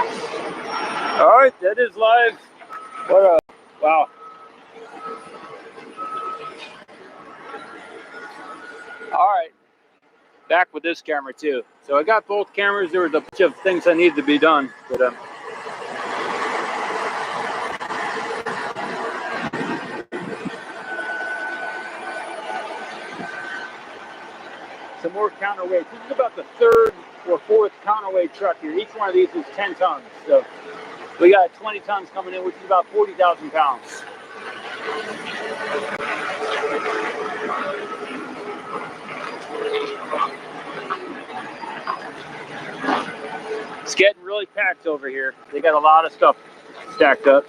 All right, that is live. What a wow. All right, back with this camera too. So I got both cameras. There was a bunch of things that needed to be done, but some more counterweights. This is about the third or fourth counterweight truck here. Each one of these is 10 tons. So we got 20 tons coming in, which is about 40,000 pounds. It's getting really packed over here. They got a lot of stuff stacked up.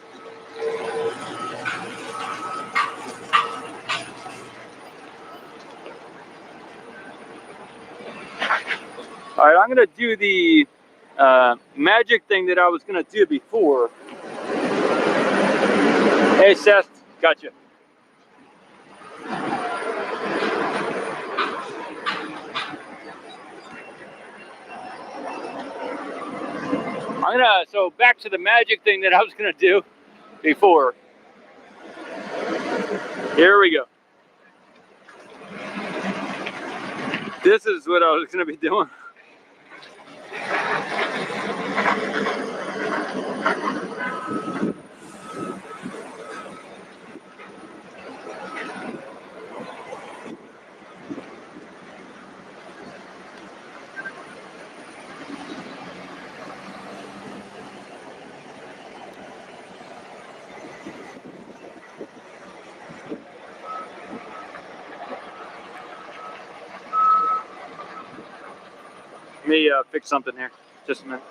All right, I'm gonna do the magic thing that I was gonna do before. Hey Seth, gotcha. So back to the magic thing that I was gonna do before. Here we go. This is what I was gonna be doing. Let me fix something here. Just a minute.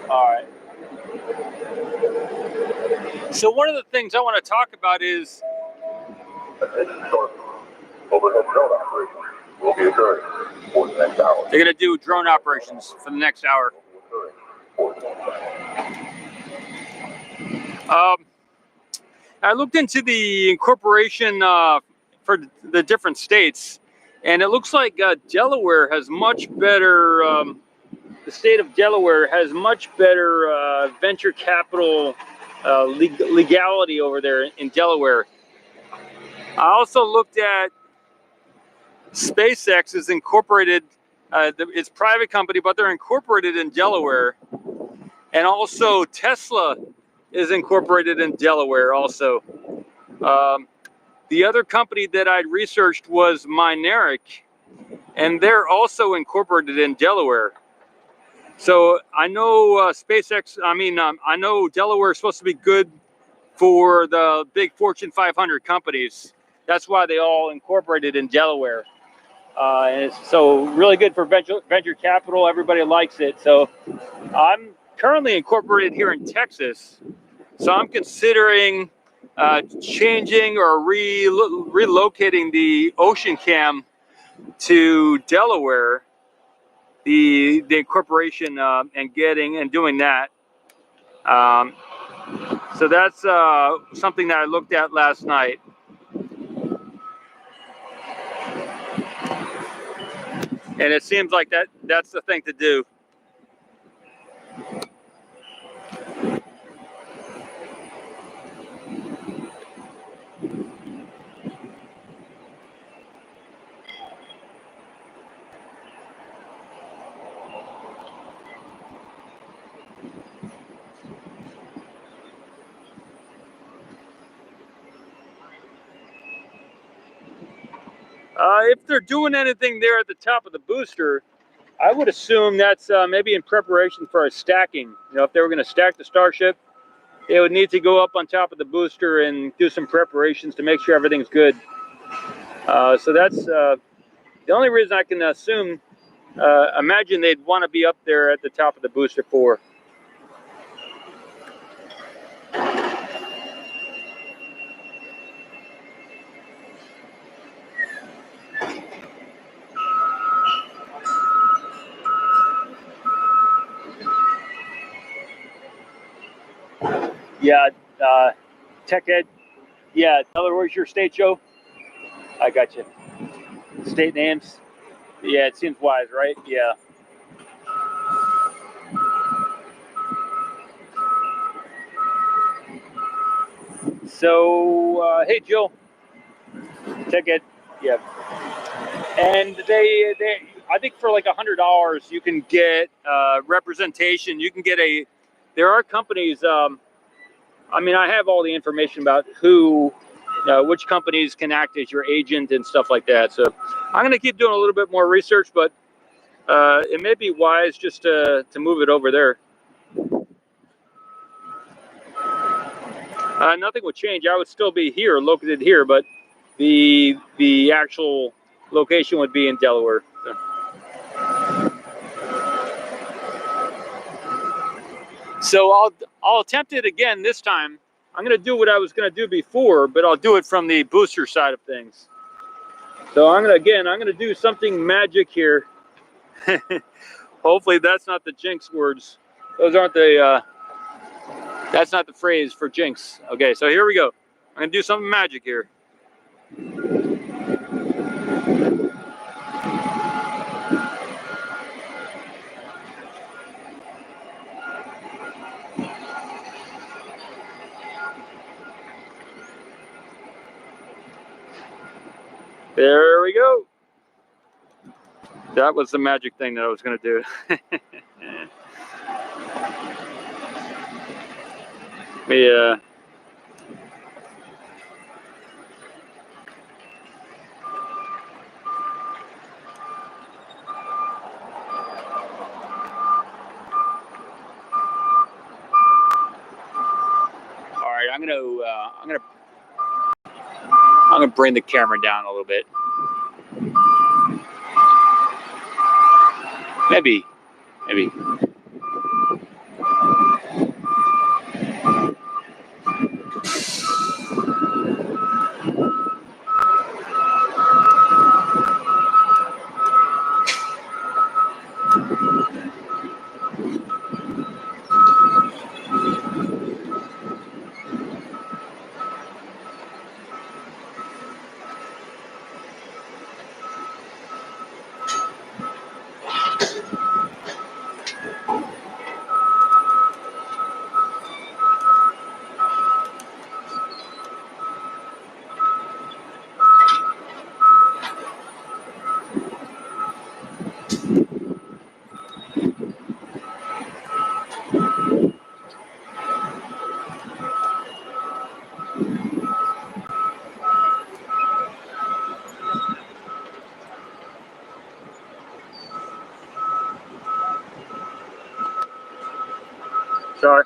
All right. So one of the things I want to talk about is overhead drone operation will be occurring for the next hour. They're going to do drone operations for the next hour. I looked into the incorporation for the different states, and it looks like Delaware has much better, the state of Delaware has much better venture capital legality over there in Delaware. I also looked at SpaceX is incorporated, it's a private company, but they're incorporated in Delaware. And also Tesla is incorporated in Delaware also. The other company that I'd researched was Mineric, and they're also incorporated in Delaware. So I know I know Delaware is supposed to be good for the big Fortune 500 companies. That's why they all incorporated in Delaware. And it's so really good for venture capital. Everybody likes it. So I'm currently incorporated here in Texas. So I'm considering changing or relocating the Ocean Cam to Delaware, the incorporation, and doing that. So that's something that I looked at last night. And it seems like that's the thing to do. If they're doing anything there at the top of the booster, I would assume that's maybe in preparation for a stacking. You know, if they were going to stack the Starship, they would need to go up on top of the booster and do some preparations to make sure everything's good. So that's the only reason I can imagine they'd want to be up there at the top of the booster for. Yeah, Tech Ed. Yeah, where's your state, Joe? I got you. State names. Yeah, it seems wise, right? Yeah. So, hey, Joe. Tech Ed. Yeah. And I think for like $100, you can get representation. You can get there are companies. I mean, I have all the information about which companies can act as your agent and stuff like that. So I'm going to keep doing a little bit more research, but it may be wise just to move it over there. Nothing would change. I would still be here, located here, but the actual location would be in Delaware. So I'll attempt it again this time. I'm going to do what I was going to do before, but I'll do it from the booster side of things. So I'm going to do something magic here. Hopefully that's not the jinx words. Those aren't that's not the phrase for jinx. Okay, so here we go. I'm going to do something magic here. There we go. That was the magic thing that I was going to do. Yeah. All right, I'm gonna bring the camera down a little bit. Maybe. Sorry.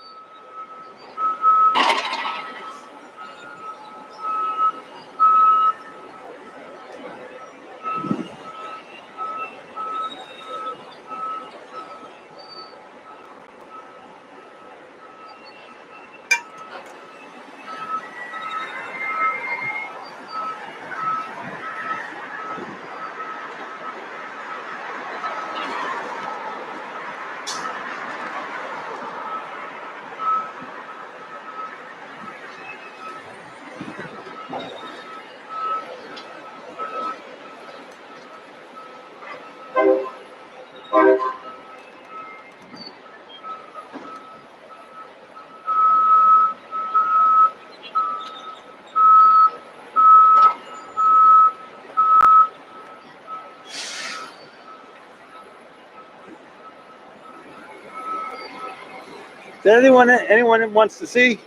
Is there anyone that wants to see?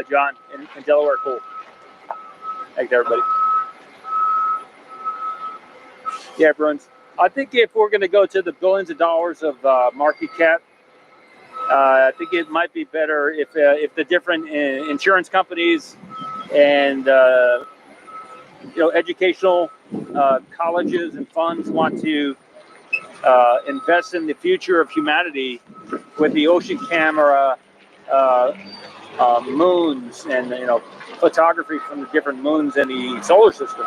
John in Delaware, cool. Thanks, everybody. Yeah, Bruins. I think if we're going to go to the billions of dollars of market cap, I think it might be better if the different insurance companies and educational colleges and funds want to invest in the future of humanity with the ocean camera, moons, and photography from the different moons in the solar system.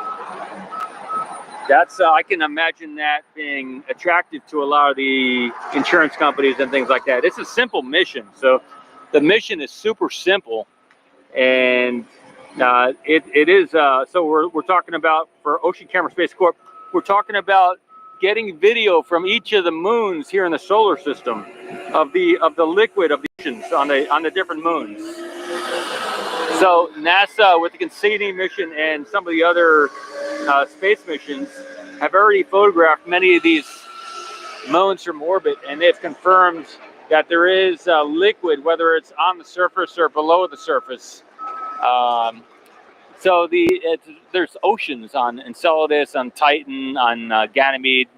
That's I can imagine that being attractive to a lot of the insurance companies and things like that. It's a simple mission, so the mission is super simple, and it is. So we're talking about for Ocean Camera Space Corp. We're talking about getting video from each of the moons here in the solar system of the liquid of the oceans on the different moons. So NASA, with the Cassini mission and some of the other space missions, have already photographed many of these moons from orbit, and they've confirmed that there is liquid, whether it's on the surface or below the surface. So there's oceans on Enceladus, on Titan, on Ganymede.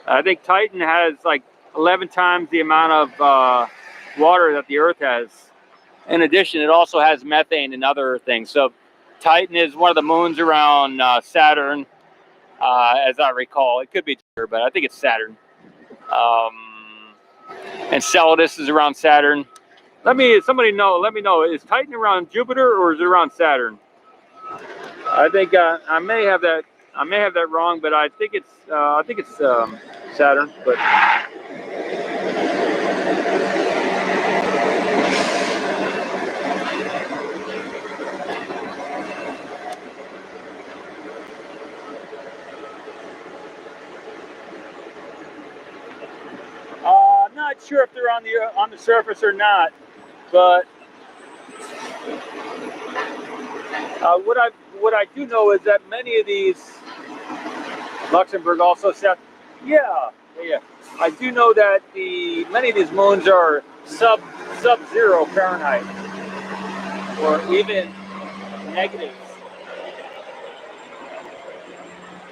I think Titan has like 11 times the amount of water that the Earth has. In addition, it also has methane and other things. So Titan is one of the moons around Saturn, as I recall. It could be Jupiter, but I think it's Saturn. Enceladus is around Saturn. Let me know, is Titan around Jupiter or is it around Saturn? I think I may have that wrong, but I think it's Saturn. But I'm not sure if they're on the surface or not. But what I do know is that many of these, Luxembourg also said, yeah. I do know that many of these moons are sub-zero Fahrenheit, or even negatives.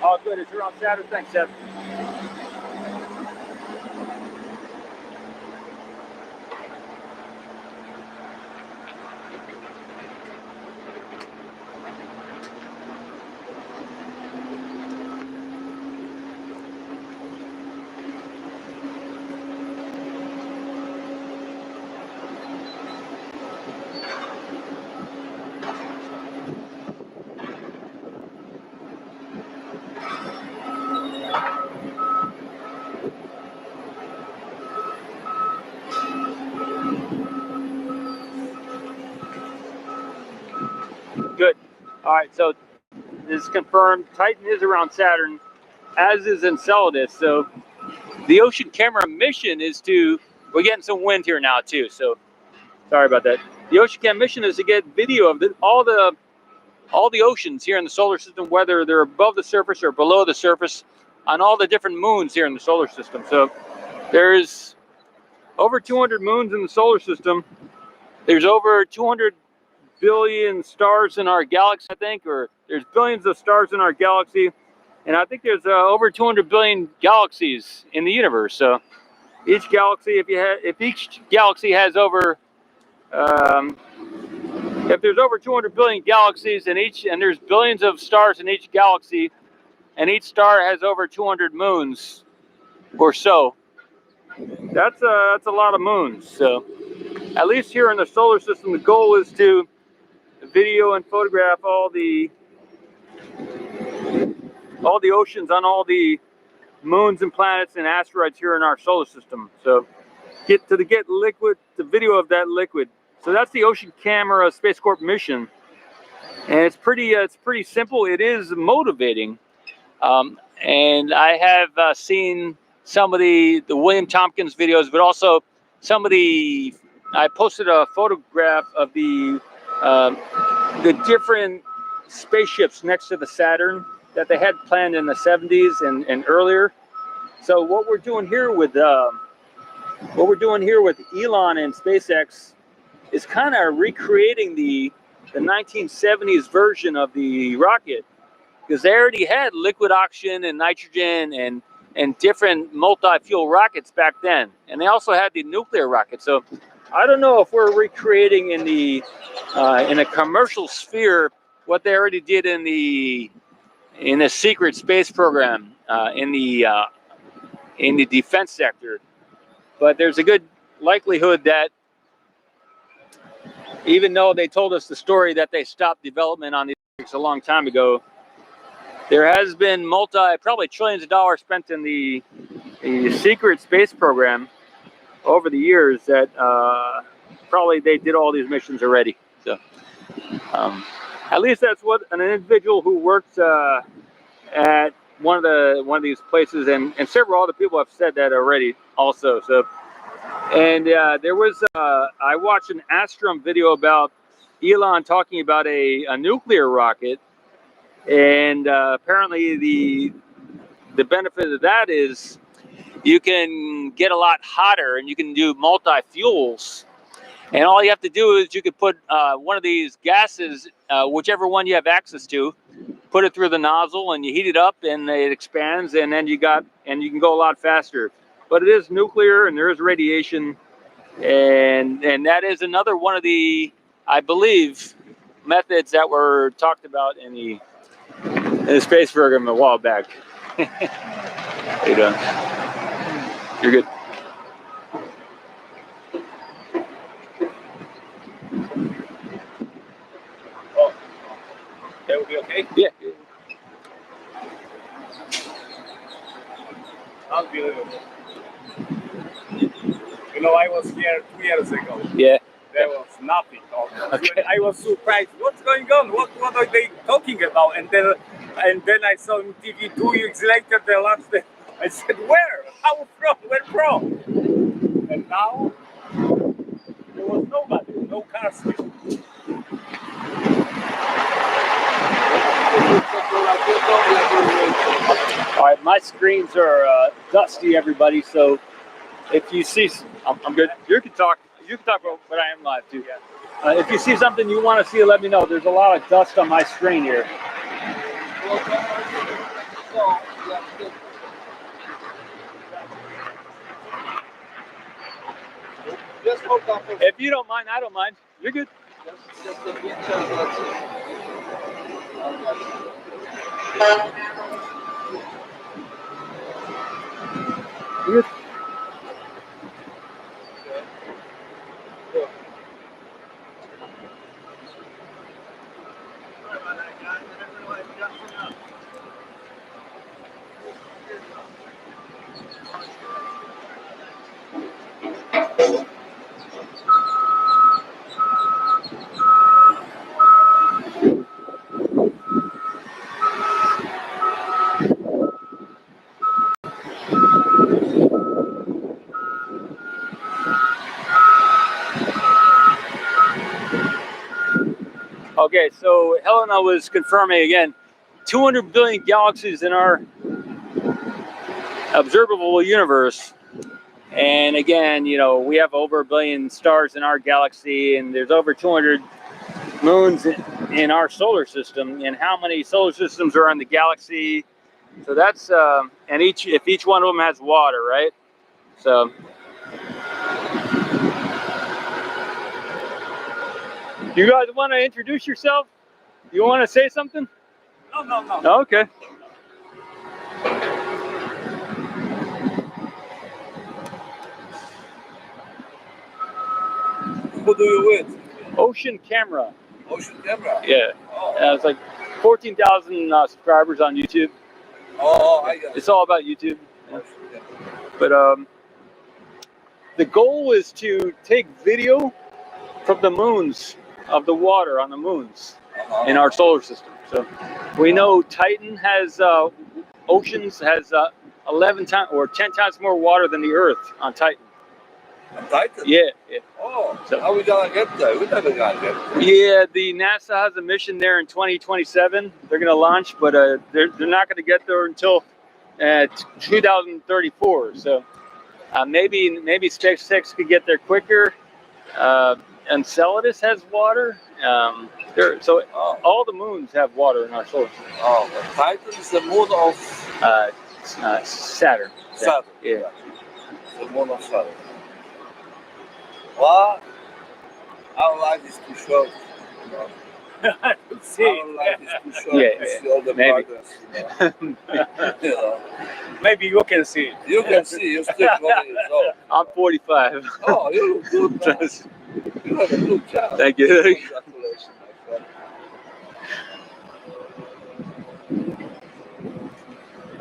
Oh, good. It's around Saturn. Thanks, Seth. Good. All right, so this is confirmed. Titan is around Saturn, as is Enceladus. So the Ocean Camera mission is we're getting some wind here now too, so sorry about that. The Ocean Camera mission is to get video of all the oceans here in the solar system, whether they're above the surface or below the surface, on all the different moons here in the solar system. So there's over 200 moons in the solar system. There's over 200 billion stars in our galaxy, I think, or there's billions of stars in our galaxy, and I think there's over 200 billion galaxies in the universe. So each galaxy, if each galaxy has over, if there's over 200 billion galaxies and there's billions of stars in each galaxy, and each star has over 200 moons or so, that's a lot of moons. So at least here in the solar system, the goal is to video and photograph all the oceans on all the moons and planets and asteroids here in our solar system. So get liquid, the video of that liquid. So that's the Ocean Camera Space Corp mission, and it's pretty simple. It is motivating, and I have seen some of the William Tompkins videos, but also some of I posted a photograph of the different spaceships next to the Saturn that they had planned in the 70s and earlier. So what we're doing here with Elon and SpaceX is kind of recreating the 1970s version of the rocket, because they already had liquid oxygen and nitrogen and different multi-fuel rockets back then, and they also had the nuclear rocket. So I don't know if we're recreating in a commercial sphere what they already did in the secret space program in the defense sector. But there's a good likelihood that, even though they told us the story that they stopped development on these a long time ago, There has been probably trillions of dollars spent in the secret space program over the years that probably they did all these missions already. So at least that's what an individual who works at one of these places, and several other people have said that already also. So, and there was I watched an Astrum video about Elon talking about a nuclear rocket, and apparently the benefit of that is you can get a lot hotter and you can do multi-fuels. And all you have to do is you could put one of these gases, whichever one you have access to, put it through the nozzle and you heat it up and it expands, and then you can go a lot faster. But it is nuclear and there is radiation, and that is another one of the, I believe, methods that were talked about in the space program a while back. How you doing? You're good. Oh, that will be okay? Yeah. Unbelievable. You know, I was here 2 years ago. Yeah. There was nothing. Okay. I was surprised. What's going on? What are they talking about? And then I saw on TV 2 weeks later they launched it. I said, where? How from? Where from? And now there was nobody, no cars. All right, my screens are dusty, everybody. So if you see, I'm good. You can talk. You can talk about, but I am live too. If you see something you want to see, let me know. There's a lot of dust on my screen here. If you don't mind, I don't mind. You're good. Just the pictures, that's it. You're good. Okay, so Helena was confirming again, 200 billion galaxies in our observable universe. And again, you know, we have over 1 billion stars in our galaxy, and there's over 200 moons in our solar system. And how many solar systems are in the galaxy? So that's, and if each one of them has water, right? So. You guys want to introduce yourself? You want to say something? No. Okay. Who do you with? Ocean Camera. Ocean camera? Yeah. Oh, It's like 14,000 subscribers on YouTube. I got it. It's all about YouTube. Ocean camera. But the goal is to take video from the moons, of the water on the moons in our solar system. So we know Titan has oceans, has 11 times or 10 times more water than the Earth on Titan. On Titan? Yeah. Oh, So, how we gonna get there? We never gonna get there. yeah, the NASA has a mission there in 2027. They're going to launch, but they're not going to get there until 2034. So maybe SpaceX could get there quicker. Enceladus has water. So all the moons have water in our solar system. Oh, but Titan is the moon of Saturn. Saturn. Yeah. The moon of Saturn. What? Our life is too short. You know? Our life is too short to see all the Maybe. progress. You know? Maybe you can see it. You can see, you're still 20 years old. I'm 45. Oh, you look good, man. You have a good job. Thank you. Congratulations, my friend.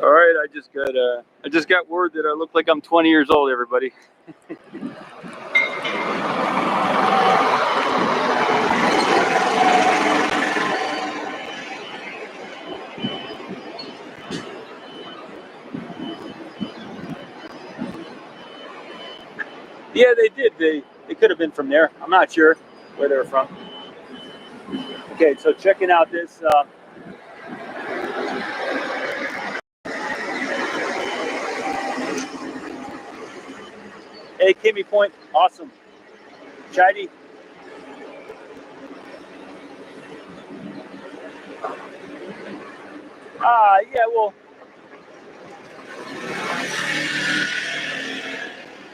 All right, I just got word that I look like I'm 20 years old, everybody. Yeah, they did. They could have been from there. I'm not sure where they were from. Okay, so checking out this. Hey, Kimmy Point, awesome. Chidey. Yeah, well,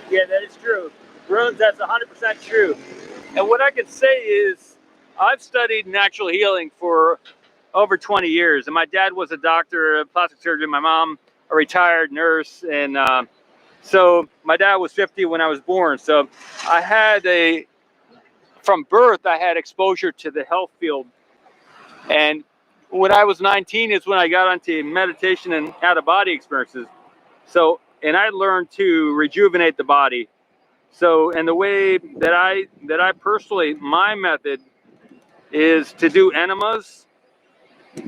yeah, that is true. Runes, that's 100% true. And what I can say is, I've studied natural healing for over 20 years, and my dad was a doctor, a plastic surgeon. My mom, a retired nurse, and so my dad was 50 when I was born. So I had from birth, I had exposure to the health field. And when I was 19 is when I got onto meditation and out-of-body experiences. So, and I learned to rejuvenate the body. So, and the way that I personally, my method is to do enemas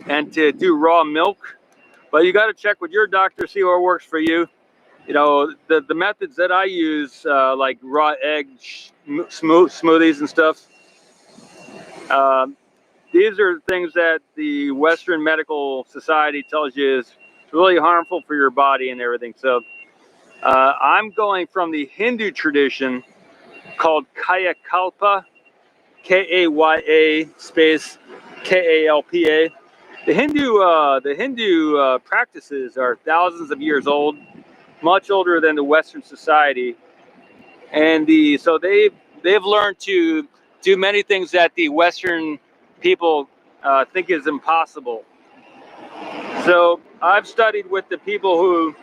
and to do raw milk. But you got to check with your doctor, see what works for you. You know, the methods that I use, like raw egg smoothies and stuff. These are things that the Western Medical Society tells you is really harmful for your body and everything. So I'm going from the Hindu tradition called Kaya Kalpa, Kaya space Kalpa. The Hindu practices are thousands of years old, much older than the Western society, and so they've learned to do many things that the Western people think is impossible. So I've studied with the people who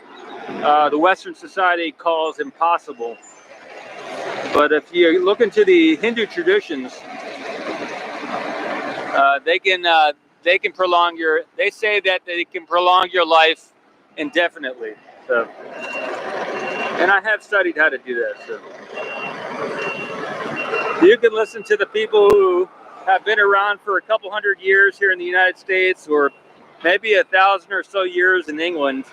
the Western society calls impossible. But if you look into the Hindu traditions, they can prolong your. They say that they can prolong your life indefinitely. So, and I have studied how to do that. So you can listen to the people who have been around for a couple hundred years here in the United States, or maybe 1,000 or so years in England,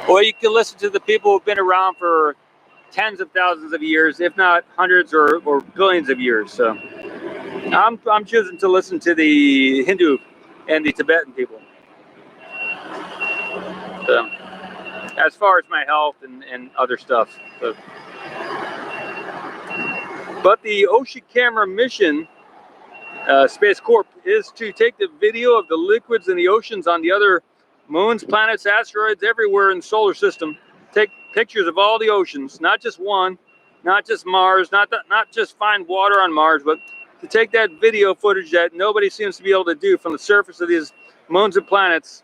or you can listen to the people who've been around for tens of thousands of years, if not hundreds or billions of years. So I'm choosing to listen to the Hindu and the Tibetan people. So, as far as my health and other stuff. So, but the Ocean Camera mission, Space Corp, is to take the video of the liquids in the oceans on the other moons, planets, asteroids, everywhere in the solar system. Take pictures of all the oceans, not just one, not just Mars, not just find water on Mars, but to take that video footage that nobody seems to be able to do from the surface of these moons and planets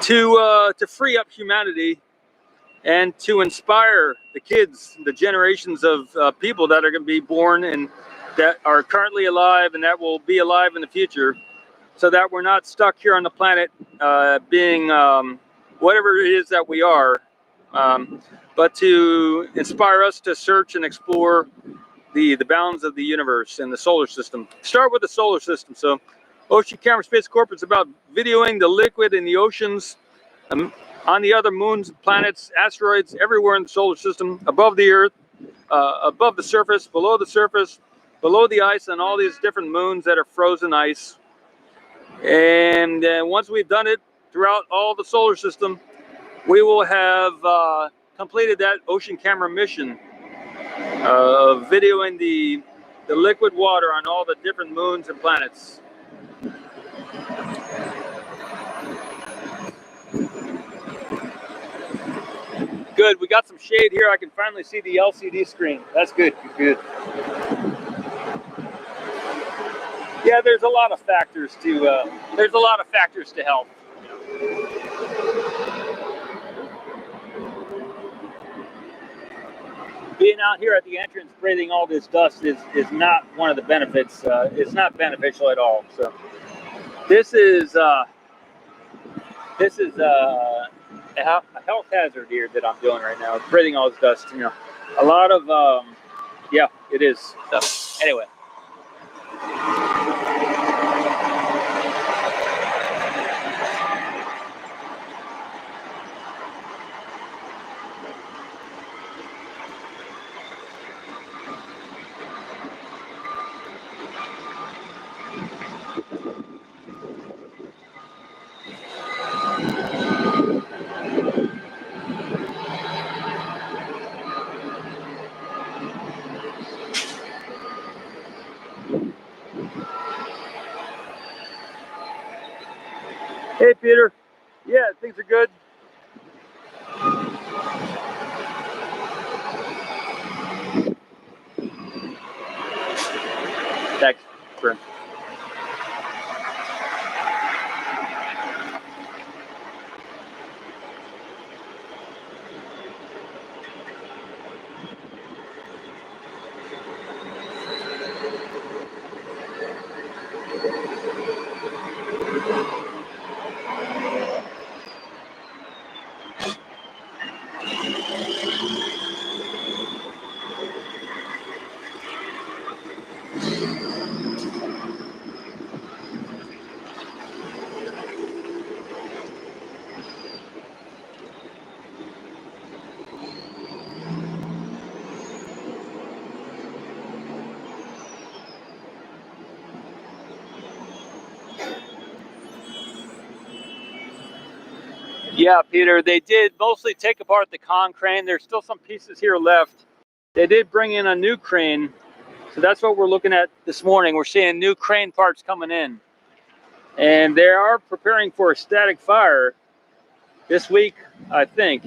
to free up humanity and to inspire the kids, the generations of people that are going to be born and that are currently alive and that will be alive in the future, so that we're not stuck here on the planet being whatever it is that we are, but to inspire us to search and explore the bounds of the universe and the solar system. Start with the solar system. So Ocean Camera Space Corp is about videoing the liquid in the oceans, on the other moons, planets, asteroids, everywhere in the solar system, above the Earth, above the surface, below the ice, on all these different moons that are frozen ice. And once we've done it throughout all the solar system, we will have completed that Ocean Camera mission of videoing the liquid water on all the different moons and planets. Good, we got some shade here. I can finally see the LCD screen. That's good, good. Yeah, there's a lot of factors to health. Being out here at the entrance, breathing all this dust is not one of the benefits. It's not beneficial at all. So this is This is a health hazard here that I'm doing right now. Breathing all this dust, you know. A lot of, yeah, it is. So, anyway. Hey, Peter. Yeah, things are good. Thanks, friend. Yeah, Peter, they did mostly take apart the con crane. There's still some pieces here left. They did bring in a new crane. So that's what we're looking at this morning. We're seeing new crane parts coming in. And they are preparing for a static fire this week, I think.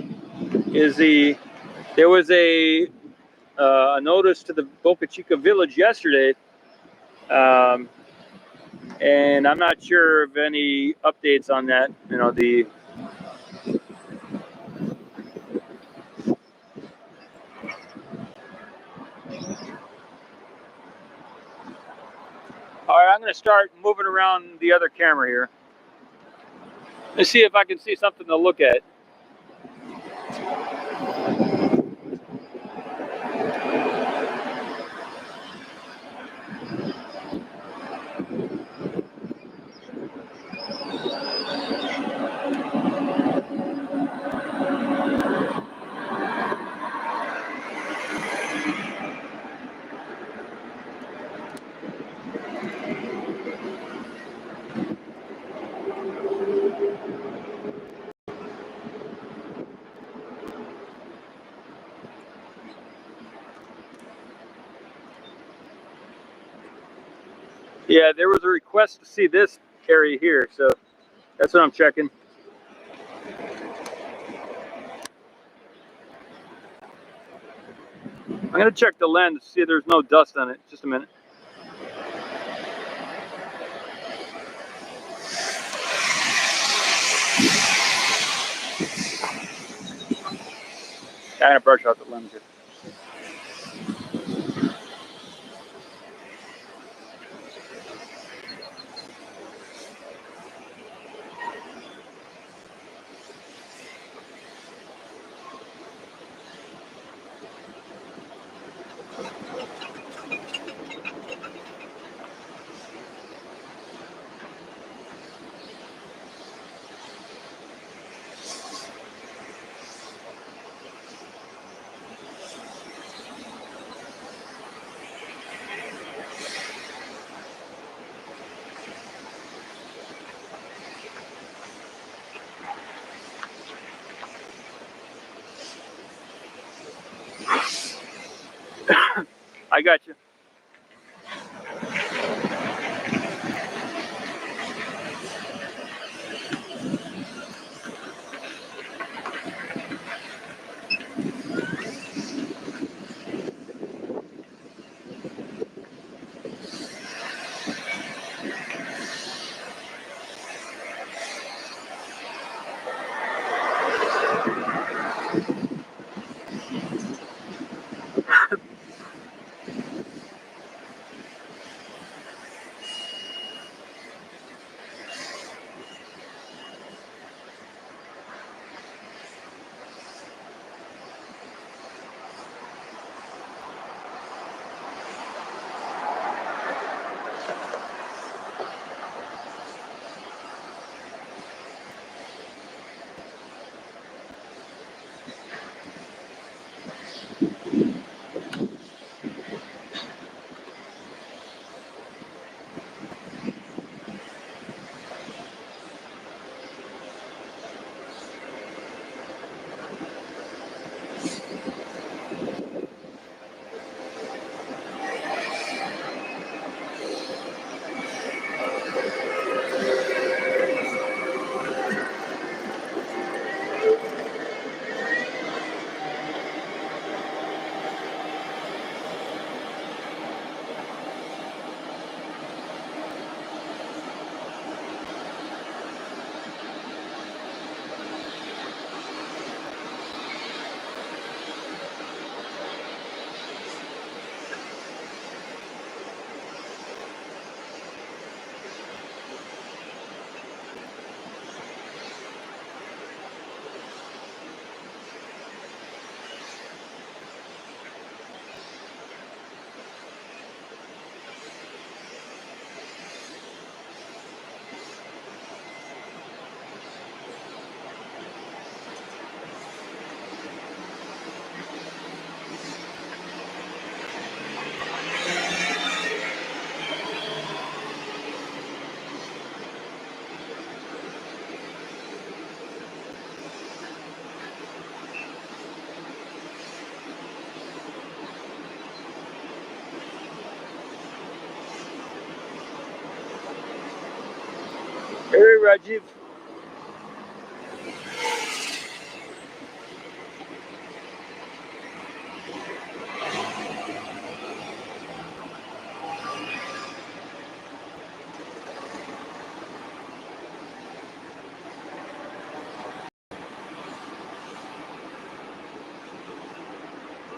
There was a notice to the Boca Chica village yesterday. And I'm not sure of any updates on that. You know, all right, I'm going to start moving around the other camera here. Let's see if I can see something to look at. Yeah, there was a request to see this area here, so that's what I'm checking. I'm going to check the lens to see if there's no dust on it. Just a minute. I'm going to brush out the lens here. I got you. Hey, Rajiv.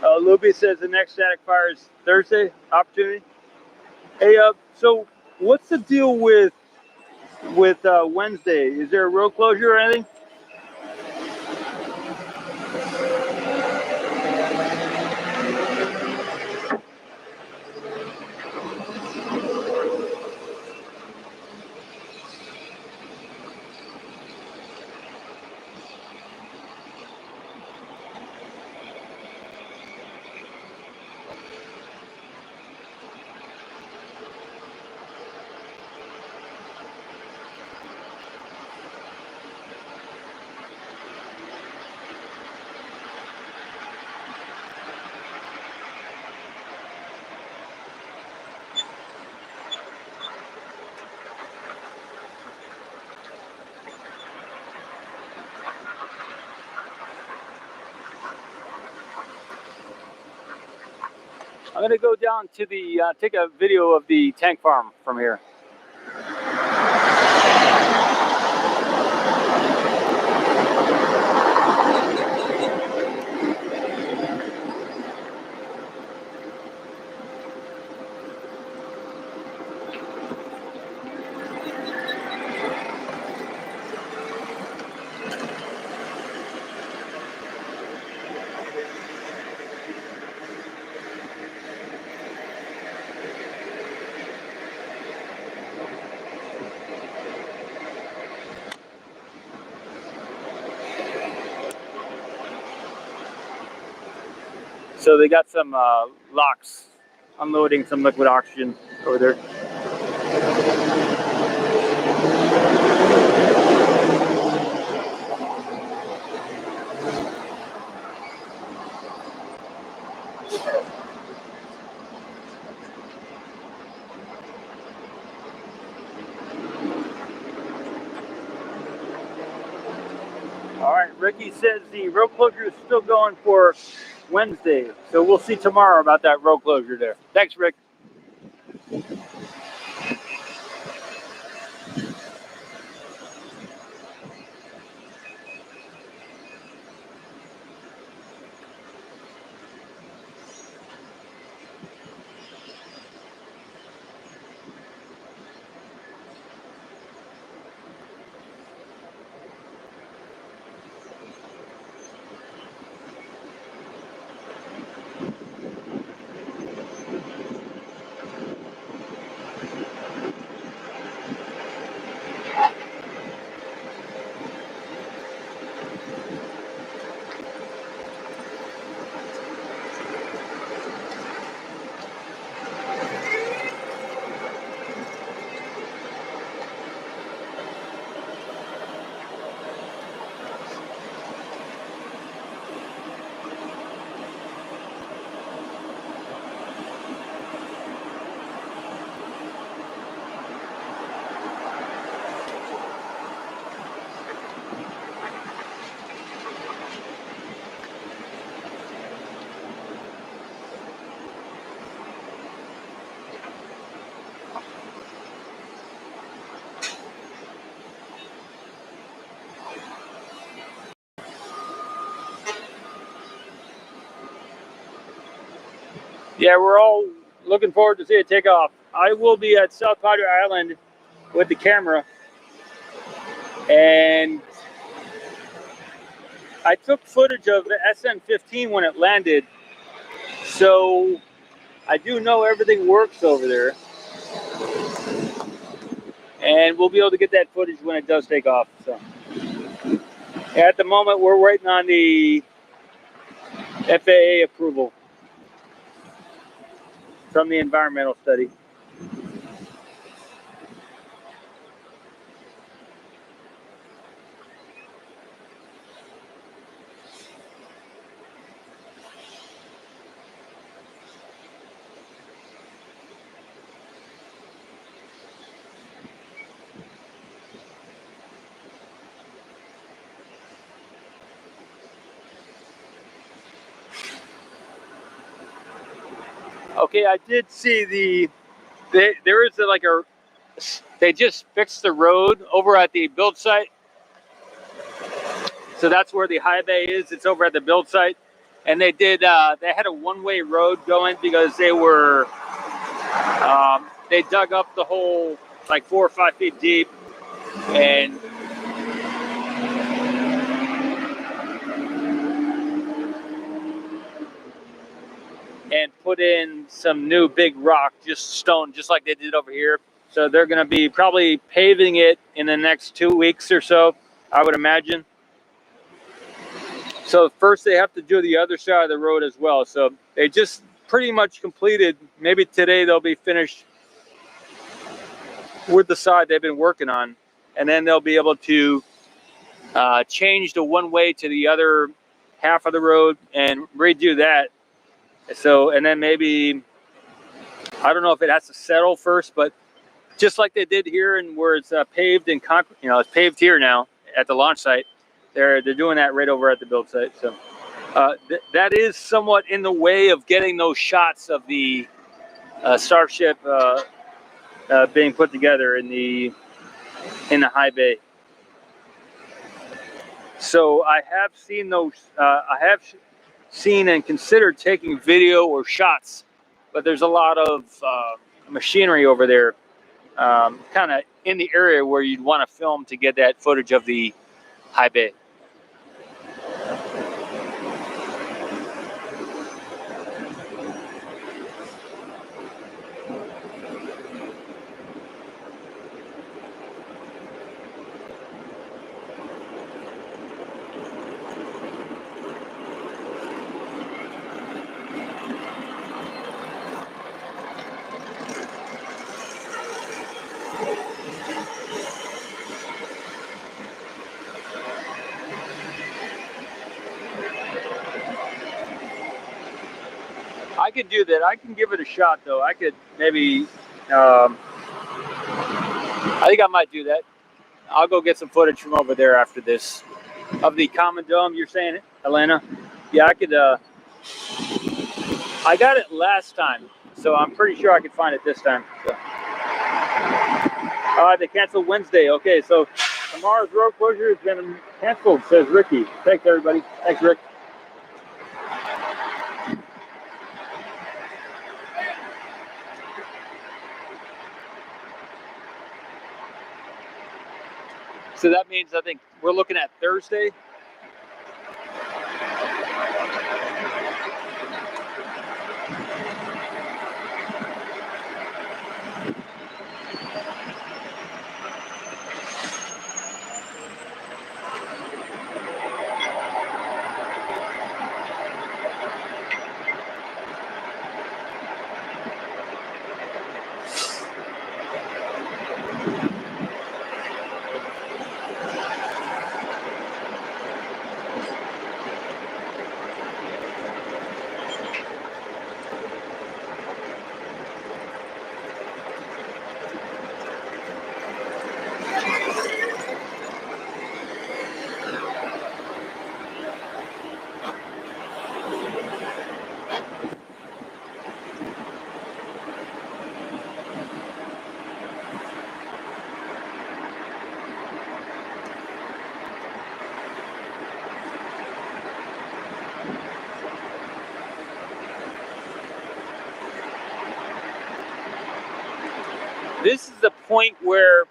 Luby says the next static fire is Thursday opportunity. Hey, so what's the deal with Wednesday? Is there a road closure or anything? I'm gonna go down to the take a video of the tank farm from here. So they got some locks unloading some liquid oxygen over there. All right, Ricky says the road closure is still going for Wednesday, so we'll see tomorrow about that road closure there. Thanks, Rick. Yeah, we're all looking forward to see it take off. I will be at South Padre Island with the camera, and I took footage of the SN-15 when it landed, so I do know everything works over there, and we'll be able to get that footage when it does take off. So at the moment, we're waiting on the FAA approval from the environmental study. Okay, I did see there is like they just fixed the road over at the build site. So that's where the high bay is. It's over at the build site. And they had a one-way road going because they dug up the hole like 4 or 5 feet deep and put in some new big rock, just stone, just like they did over here. So they're going to be probably paving it in the next 2 weeks or so, I would imagine. So first they have to do the other side of the road as well. So they just pretty much completed. Maybe today they'll be finished with the side they've been working on. And then they'll be able to change the one way to the other half of the road and redo that. So, and then maybe, I don't know if it has to settle first, but just like they did here and where it's paved and concrete, it's paved here now at the launch site. They're doing that right over at the build site. So that is somewhat in the way of getting those shots of the Starship being put together in the high bay. So I have seen those. I have seen and considered taking video or shots, but there's a lot of machinery over there, kind of in the area where you'd want to film to get that footage of the high bay. I could do that. I can give it a shot, though. I could maybe. I think I might do that. I'll go get some footage from over there after this of the Common Dome. You're saying, Atlanta? Yeah, I could. I got it last time, so I'm pretty sure I could find it this time. So. They canceled Wednesday. Okay, so tomorrow's road closure has been canceled, says Ricky. Thanks, everybody. Thanks, Rick. So that means I think we're looking at Thursday. This is the point where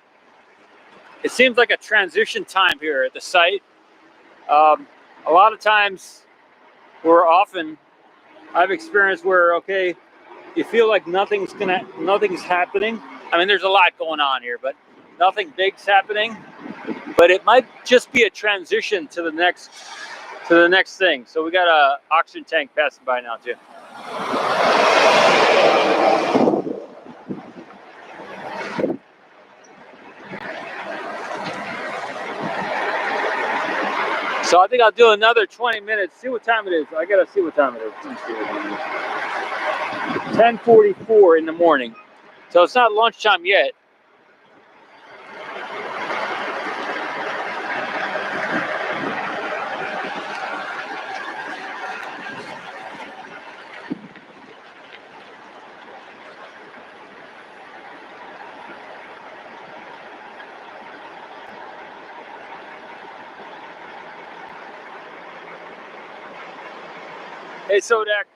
it seems like a transition time here at the site. A lot of times, or often, I've experienced where, okay, you feel like nothing's happening. I mean, there's a lot going on here, but nothing big's happening. But it might just be a transition to the next thing. So we got a oxygen tank passing by now too. So I think I'll do another 20 minutes. See what time it is. I gotta see what time it is. Let me see what time it is. 10:44 in the morning. So it's not lunchtime yet. Hey, Sodak.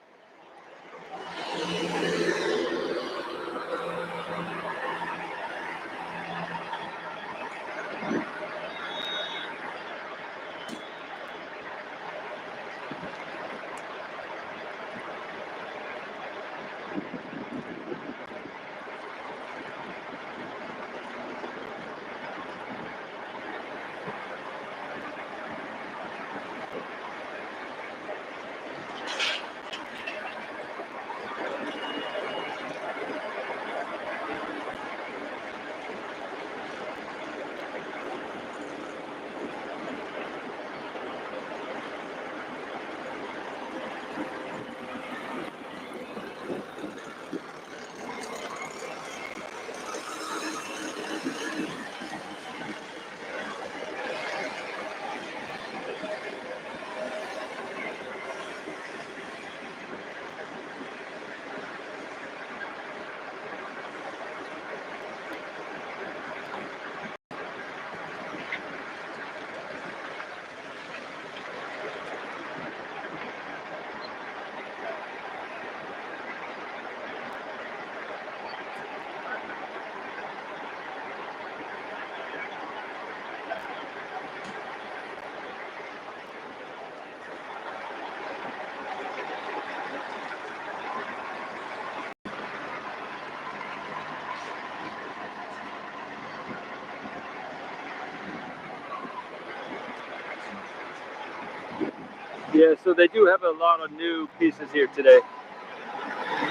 Yeah, so they do have a lot of new pieces here today.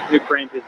New crane pieces.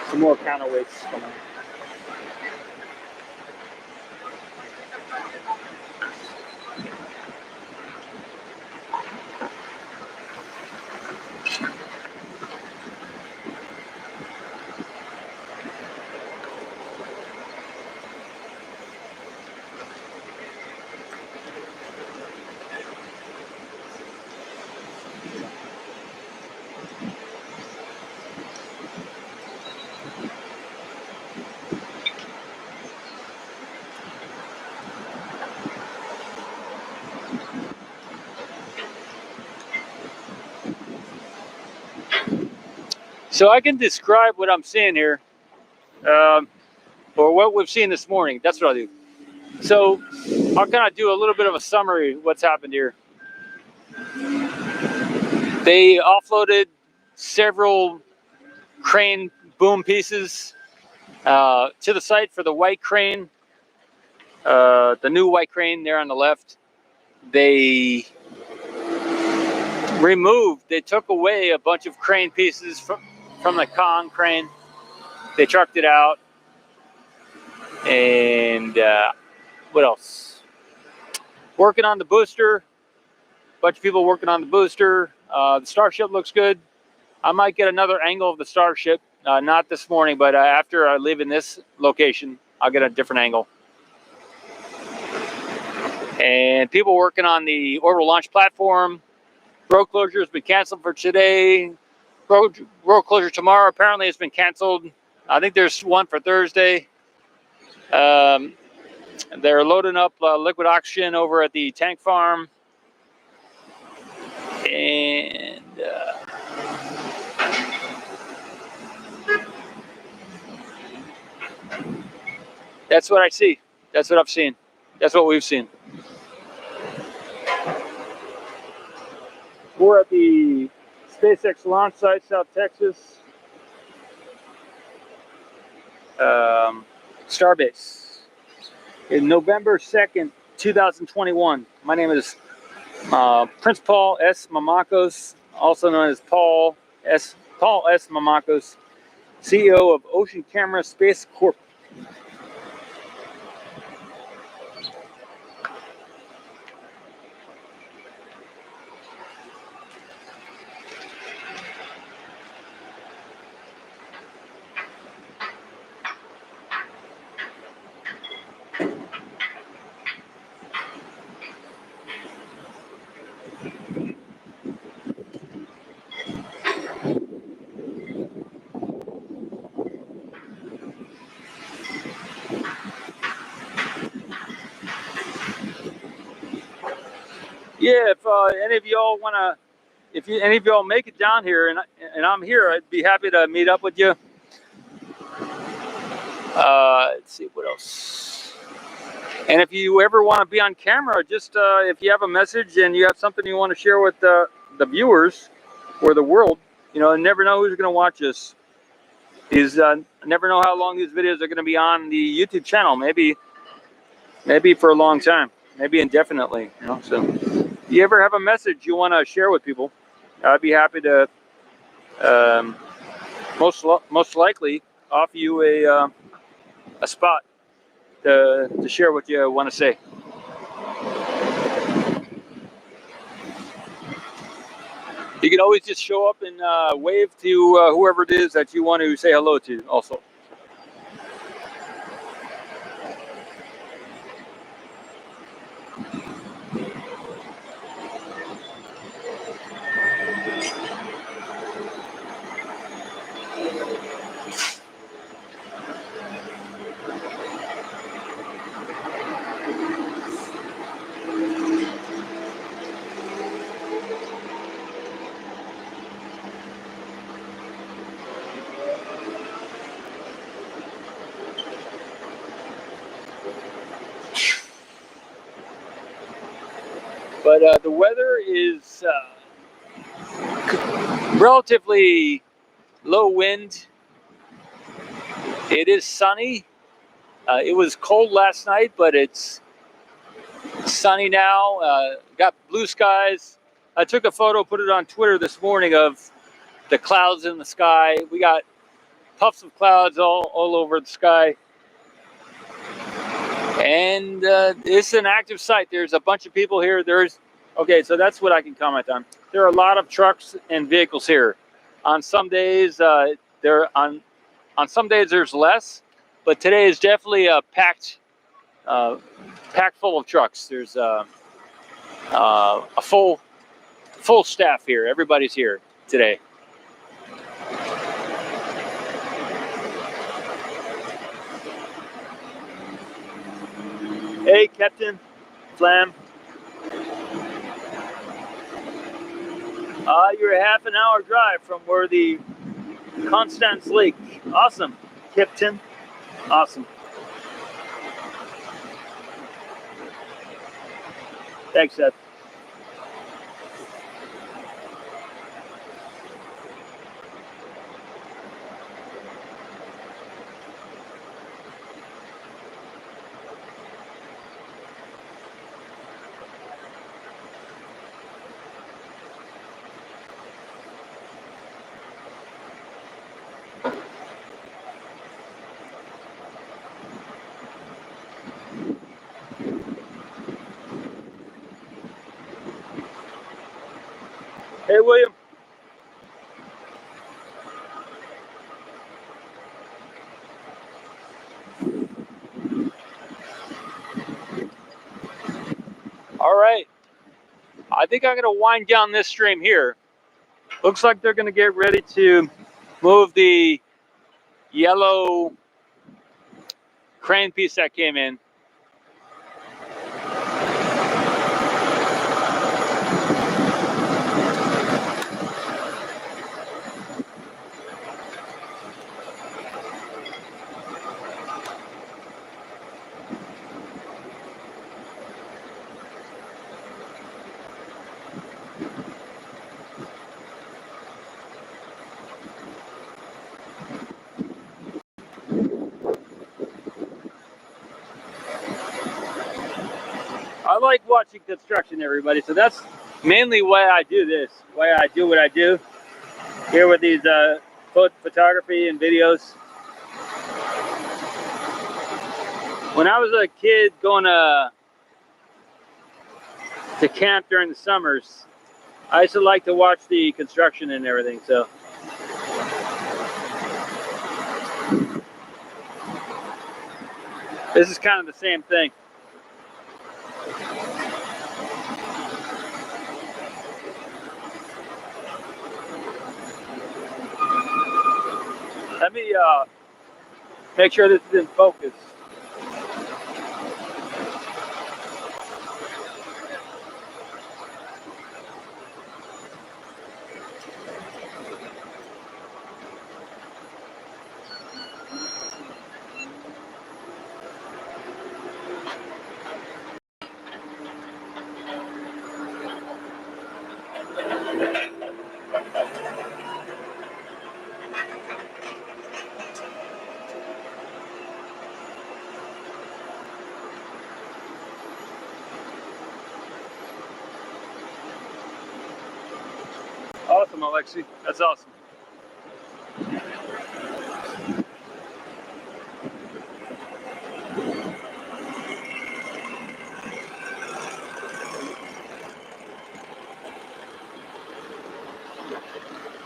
Some more counterweights coming. So I can describe what I'm seeing here, or what we've seen this morning. That's what I'll do. So I'll kind of do a little bit of a summary of what's happened here. They offloaded several crane boom pieces to the site for the white crane, the new white crane there on the left. They took away a bunch of crane pieces from the Kong crane. They trucked it out. And what else? Working on the booster. Bunch of people working on the booster. The Starship looks good. I might get another angle of the Starship. Not this morning, but after I leave in this location, I'll get a different angle. And people working on the orbital launch platform. Road closure has been canceled for today. Road closure tomorrow apparently has been canceled. I think there's one for Thursday. They're loading up liquid oxygen over at the tank farm. And that's what I see. That's what I've seen. That's what we've seen. We're at the SpaceX launch site, South Texas. Starbase. In November 2nd, 2021. My name is Prince Paul S Mamakos, also known as Paul S Mamakos, CEO of Ocean Camera Space Corp. Yeah, if any of y'all wanna, any of y'all make it down here and I'm here, I'd be happy to meet up with you. Let's see what else. And if you ever want to be on camera, just if you have a message and you have something you want to share with the viewers or the world, you know, never know who's going to watch this. Never know how long these videos are going to be on the YouTube channel. Maybe for a long time, maybe indefinitely. You know, so if you ever have a message you want to share with people, I'd be happy to most likely offer you a spot to share what you want to say. You can always just show up and wave to whoever it is that you want to say hello to also. But the weather is relatively low wind. It is sunny. It was cold last night, but it's sunny now. Got blue skies. I took a photo, put it on Twitter this morning of the clouds in the sky. We got puffs of clouds all over the sky. And it's an active site. There's a bunch of people here. Okay, so that's what I can comment on. There are a lot of trucks and vehicles here. On some days, on some days there's less, but today is definitely packed full of trucks. There's a full staff here. Everybody's here today. Hey, Captain Flam. You're a half an hour drive from where the Constance Lake. Awesome, Captain. Awesome. Thanks, Seth. Hey, William. All right. I think I'm gonna wind down this stream here. Looks like they're gonna get ready to move the yellow crane piece that came in. I like watching construction, everybody. So that's mainly why I do this, why I do what I do here with these photography and videos. When I was a kid going to camp during the summers, I used to like to watch the construction and everything. So this is kind of the same thing. Let me make sure this is in focus. Awesome, Alexi. That's awesome.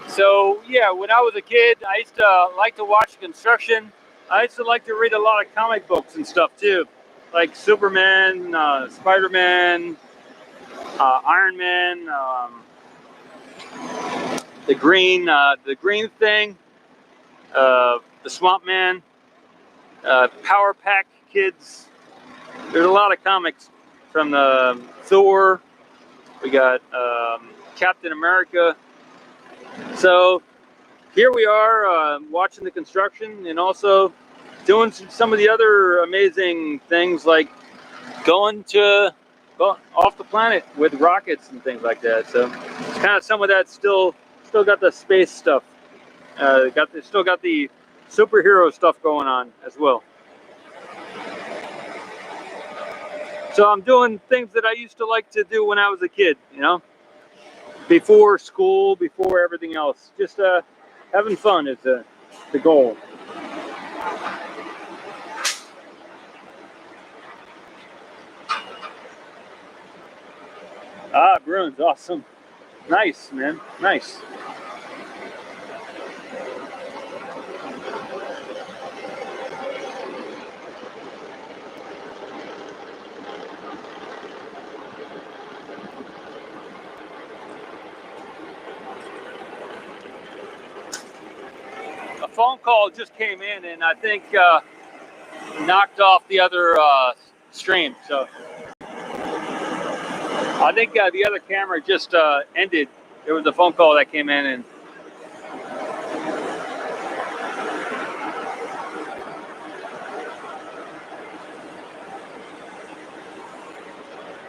So yeah, when I was a kid, I used to like to watch construction. I used to like to read a lot of comic books and stuff too, like Superman, Spider-Man, Iron Man, the Green Thing, the Swamp Man, Power Pack Kids. There's a lot of comics from the Thor. We got Captain America. So here we are watching the construction and also doing some of the other amazing things like going off the planet with rockets and things like that. So it's kind of some of that still got the space stuff. Still got the superhero stuff going on as well. So I'm doing things that I used to like to do when I was a kid, you know, before school, before everything else. Just having fun is the goal. Ah, Bruins, awesome. Nice, man, nice. A phone call just came in and I think knocked off the other stream. So I think the other camera just ended. There was a phone call that came in and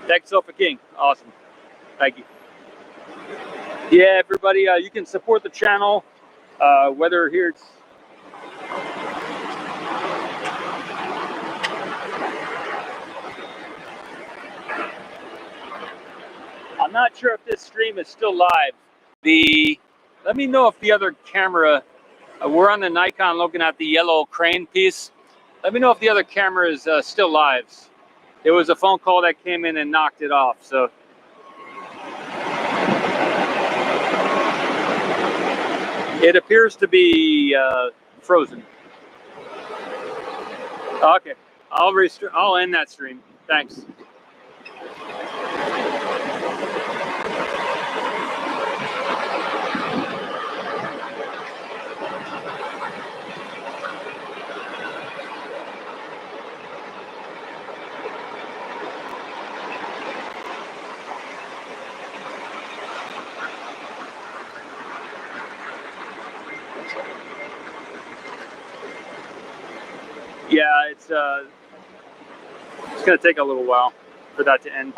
thanks, Sofa King. Awesome. Thank you. Yeah, everybody, you can support the channel, whether here it's I'm not sure if this stream is still live. Let me know if the other camera, we're on the Nikon looking at the yellow crane piece. Let me know if the other camera is still live. There was a phone call that came in and knocked it off. So it appears to be frozen. Okay, I'll end that stream. Thanks. Yeah, it's going to take a little while for that to end.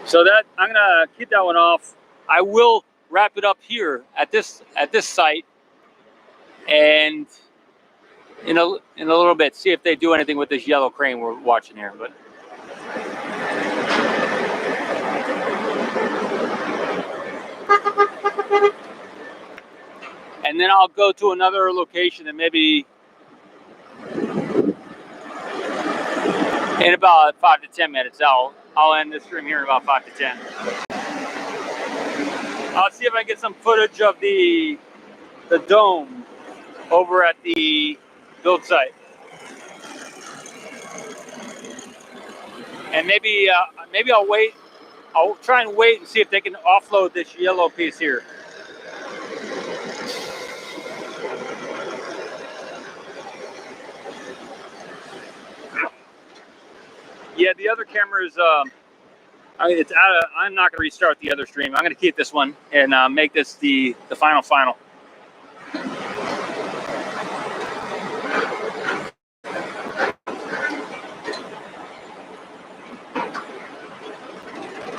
So that I'm gonna keep that one off. I will wrap it up here at this site, and in a little bit see if they do anything with this yellow crane we're watching here. But and then I'll go to another location and maybe in about 5 to 10 minutes I'll end this stream here in about 5 to 10. I'll see if I can get some footage of the dome over at the build site, and maybe I'll wait. I'll try and wait and see if they can offload this yellow piece here. Yeah, the other camera is it's out of. I'm not going to restart the other stream. I'm going to keep this one and make this the final.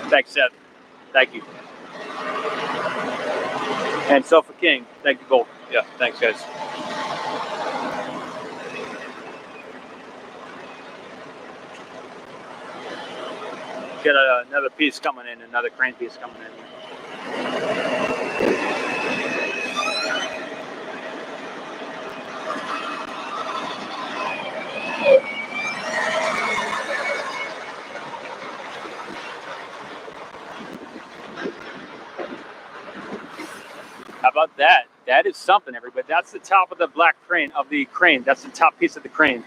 Thanks, Seth. Thank you. And Sofa King. Thank you both. Yeah, thanks, guys. Got another piece coming in, another crane piece coming in. How about that? That is something, everybody. That's the top of the black crane, of the crane. That's the top piece of the crane.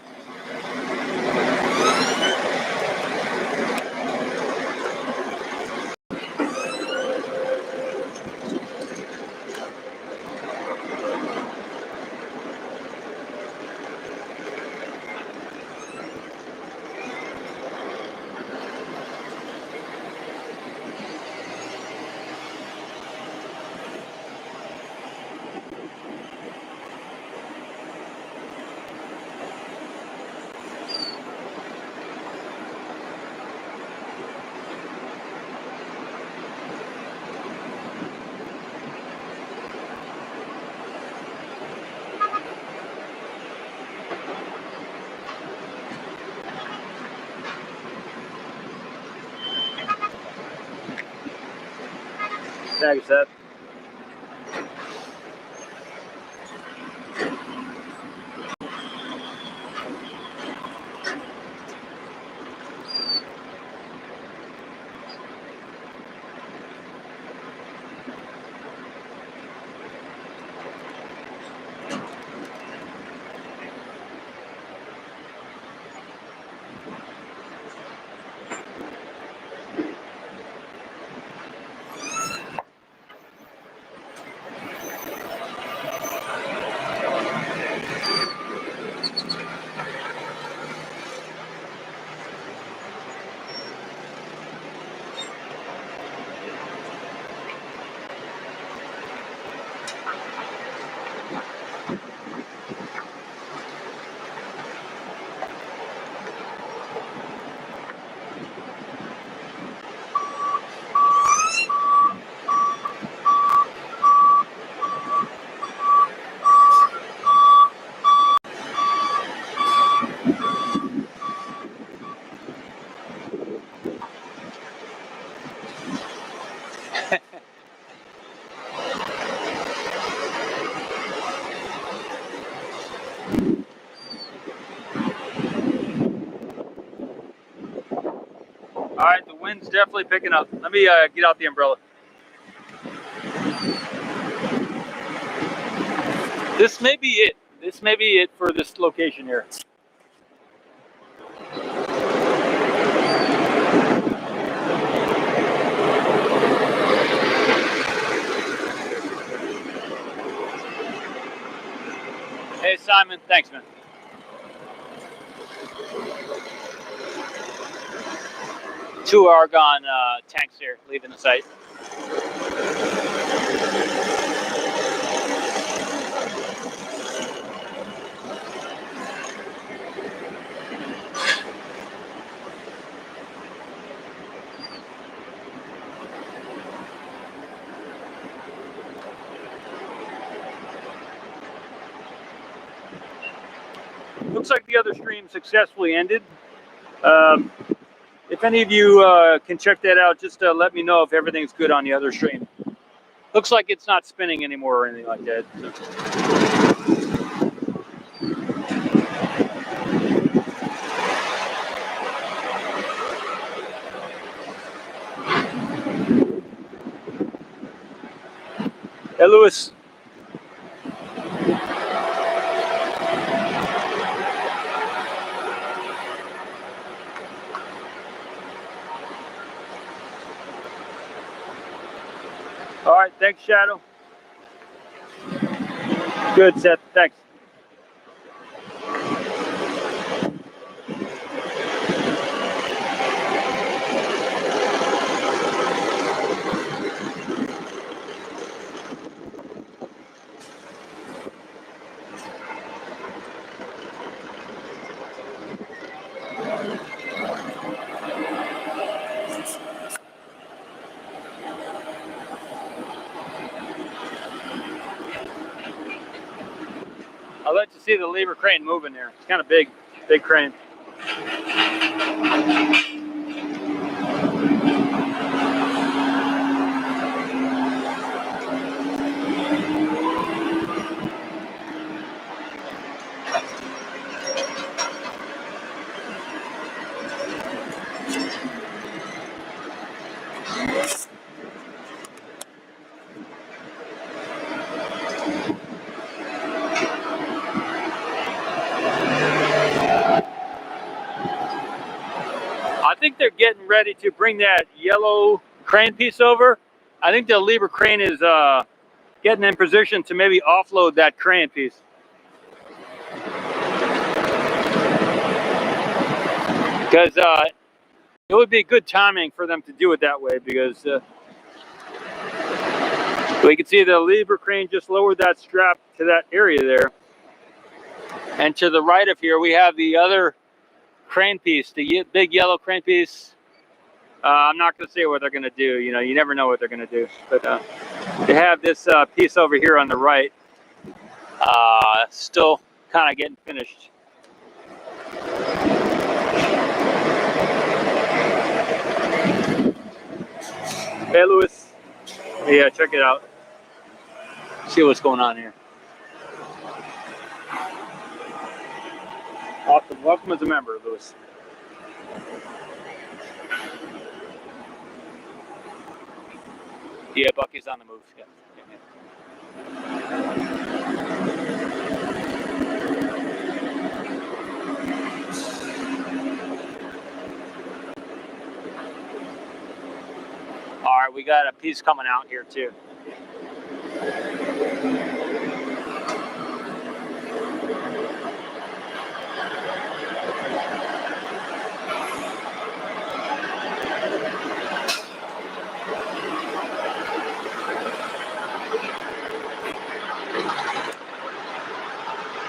Thanks, Seth. All right, the wind's definitely picking up. Let me get out the umbrella. This may be it. This may be it for this location here. Hey, Simon. Thanks, man. 2 Argon tanks here leaving the site. Looks like the other stream successfully ended. If any of you can check that out, just let me know if everything's good on the other stream. Looks like it's not spinning anymore or anything like that. Hey, Lewis. All right, thanks, Shadow. Good, Seth, thanks. I'd like to see the lever crane moving there. It's kind of big crane. I think they're getting ready to bring that yellow crane piece over. I think the lever crane is getting in position to maybe offload that crane piece. Because it would be good timing for them to do it that way, because we can see the lever crane just lowered that strap to that area there. And to the right of here, we have the other crane piece, the big yellow crane piece. I'm not going to say what they're going to do. You know, you never know what they're going to do. But they have this piece over here on the right, still kind of getting finished. Hey, Lewis. Yeah, check it out. See what's going on here. Awesome. Welcome as a member, Lewis. Yeah, Bucky's on the move. Yeah. All right, we got a piece coming out here too.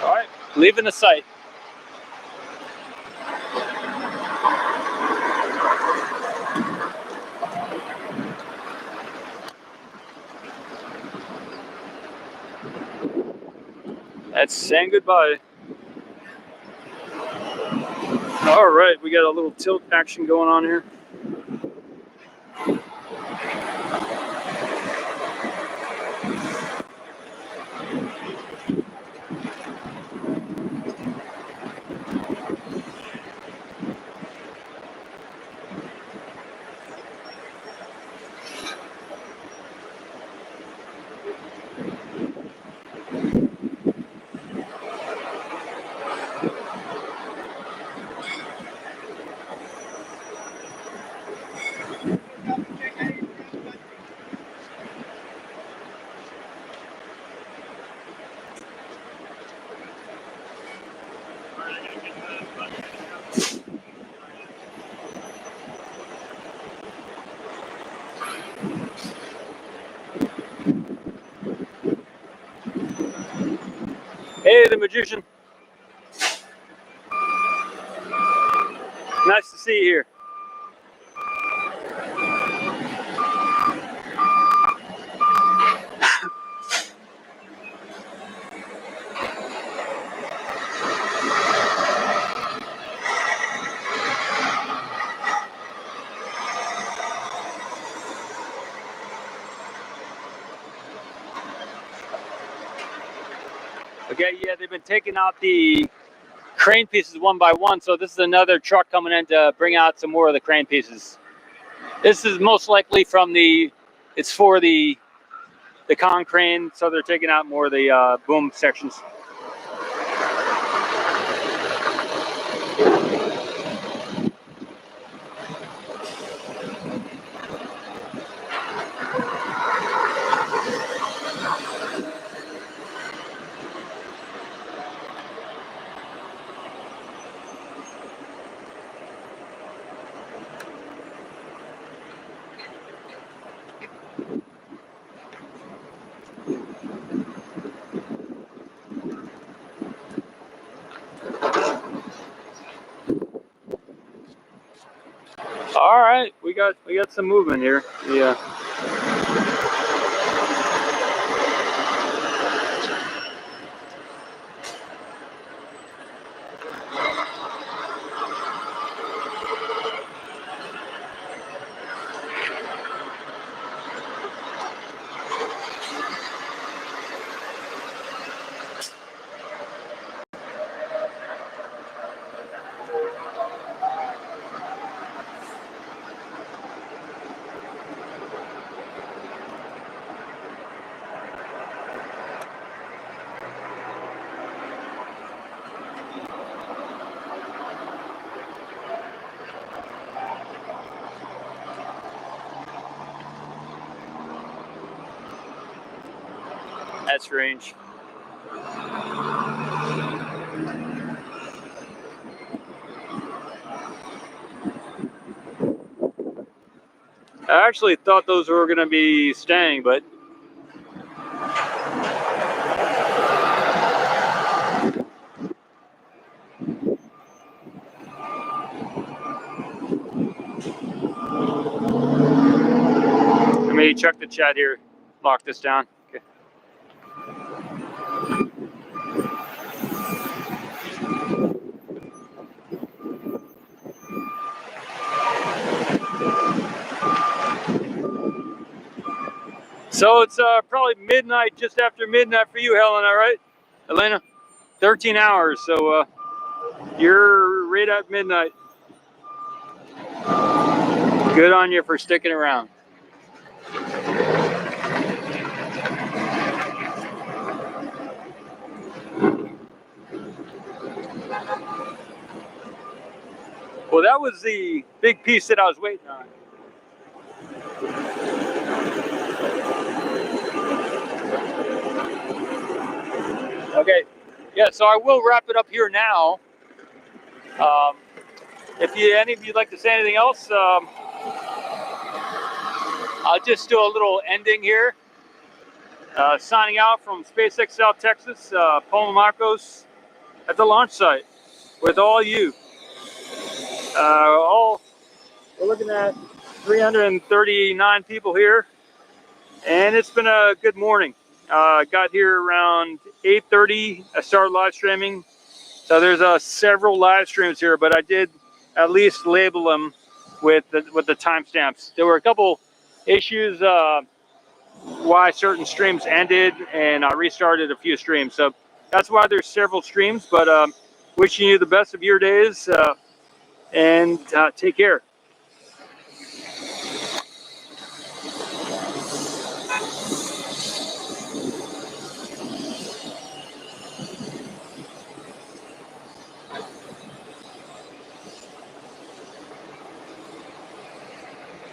All right, leaving the site. That's saying goodbye. All right, we got a little tilt action going on here. Hey, the magician. Nice to see you here. Okay, yeah, they've been taking out the crane pieces one by one, so this is another truck coming in to bring out some more of the crane pieces. This is most likely from it's for the con crane, so they're taking out more of the boom sections. All right, we got some movement here. Yeah. That's strange. I actually thought those were going to be staying, but let me check the chat here. Lock this down. Okay. So it's probably midnight, just after midnight for you, Helena, right? Elena? 13 hours, so you're right at midnight. Good on you for sticking around. Well, that was the big piece that I was waiting on. Okay, yeah, so I will wrap it up here now. If any of you'd like to say anything else, I'll just do a little ending here. Signing out from SpaceX South Texas, Paul Mamakos at the launch site with all you. We're looking at 339 people here, and it's been a good morning. Got here around 8:30. I started live streaming, so there's several live streams here, but I did at least label them with the timestamps. There were a couple issues why certain streams ended, and I restarted a few streams, so that's why there's several streams. But wishing you the best of your days, and take care.